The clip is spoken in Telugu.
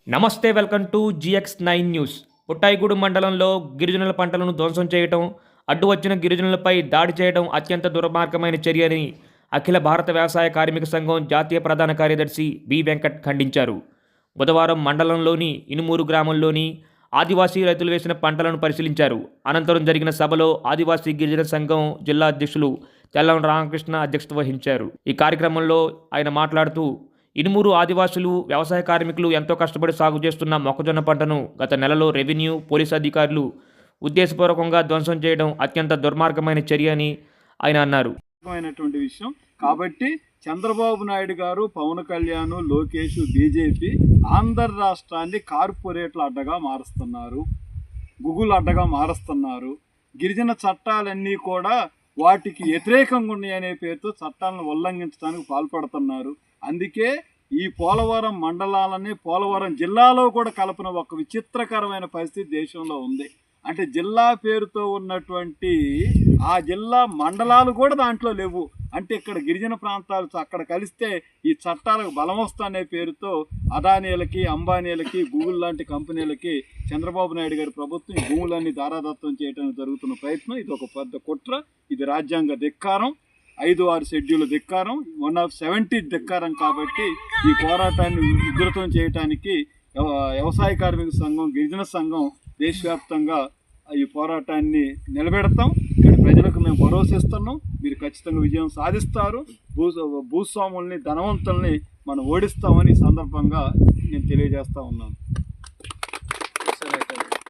నమస్తే వెల్కమ్ టు GX9 న్యూస్. పుట్టాయిగూడు మండలంలో గిరిజనుల పంటలను ధ్వంసం చేయడం, అడ్డు వచ్చిన గిరిజనులపై దాడి చేయడం అత్యంత దుర్మార్గమైన చర్యని అఖిల భారత వ్యవసాయ కార్మిక సంఘం జాతీయ ప్రధాన కార్యదర్శి బి వెంకట్ ఖండించారు. బుధవారం మండలంలోని ఇనుమూరు గ్రామంలోని ఆదివాసీ రైతులు వేసిన పంటలను పరిశీలించారు. అనంతరం జరిగిన సభలో ఆదివాసీ గిరిజన సంఘం జిల్లా అధ్యక్షులు తెల్లం రామకృష్ణ అధ్యక్షత వహించారు. ఈ కార్యక్రమంలో ఆయన మాట్లాడుతూ, ఇనుమూరు ఆదివాసులు వ్యవసాయ కార్మికులు ఎంతో కష్టపడి సాగు చేస్తున్న మొక్కజొన్న పంటను గత నెలలో రెవెన్యూ, పోలీసు అధికారులు ఉద్దేశపూర్వకంగా ధ్వంసం చేయడం అత్యంత దుర్మార్గమైన చర్య అని ఆయన అన్నారు. విషయం కాబట్టి చంద్రబాబు నాయుడు గారు, పవన్ కళ్యాణ్, లోకేష్, బీజేపీ ఆంధ్ర రాష్ట్రాన్ని కార్పొరేట్ల అడ్డగా మారుస్తున్నారు, గుగుల్ అడ్డగా మారుస్తున్నారు. గిరిజన చట్టాలన్నీ కూడా వాటికి వ్యతిరేకంగా ఉన్నాయనే పేరుతో చట్టాలను ఉల్లంఘించడానికి పాల్పడుతున్నారు. అందుకే ఈ పోలవరం మండలాలని పోలవరం జిల్లాలో కూడా కలపన ఒక విచిత్రకరమైన పరిస్థితి దేశంలో ఉంది. అంటే జిల్లా పేరుతో ఉన్నటువంటి ఆ జిల్లా మండలాలు కూడా దాంట్లో లేవు. అంటే ఇక్కడ గిరిజన ప్రాంతాలు అక్కడ కలిస్తే ఈ చట్టాలకు బలం వస్తానే పేరుతో అదానీలకి, అంబానీలకి, గూగుల్ లాంటి కంపెనీలకి చంద్రబాబు నాయుడు గారి ప్రభుత్వం ఈ భూములన్నీ దారాదత్తం చేయడానికి జరుగుతున్న ప్రయత్నం. ఇది ఒక పెద్ద కుట్ర, ఇది రాజ్యాంగ ధిక్కారం, 5-6 షెడ్యూల్ ధిక్కారం, 1/70 ధిక్కారం. కాబట్టి ఈ పోరాటాన్ని ఉధృతం చేయడానికి వ్యవసాయ కార్మిక సంఘం, గిరిజన సంఘం దేశవ్యాప్తంగా ఈ పోరాటాన్ని నిలబెడతాం. ఇక్కడ ప్రజలకు మేము భరోసిస్తున్నాం, మీరు ఖచ్చితంగా విజయం సాధిస్తారు, భూస్వాముల్ని, ధనవంతుల్ని మనం ఓడిస్తామని సందర్భంగా నేను తెలియజేస్తా ఉన్నాను.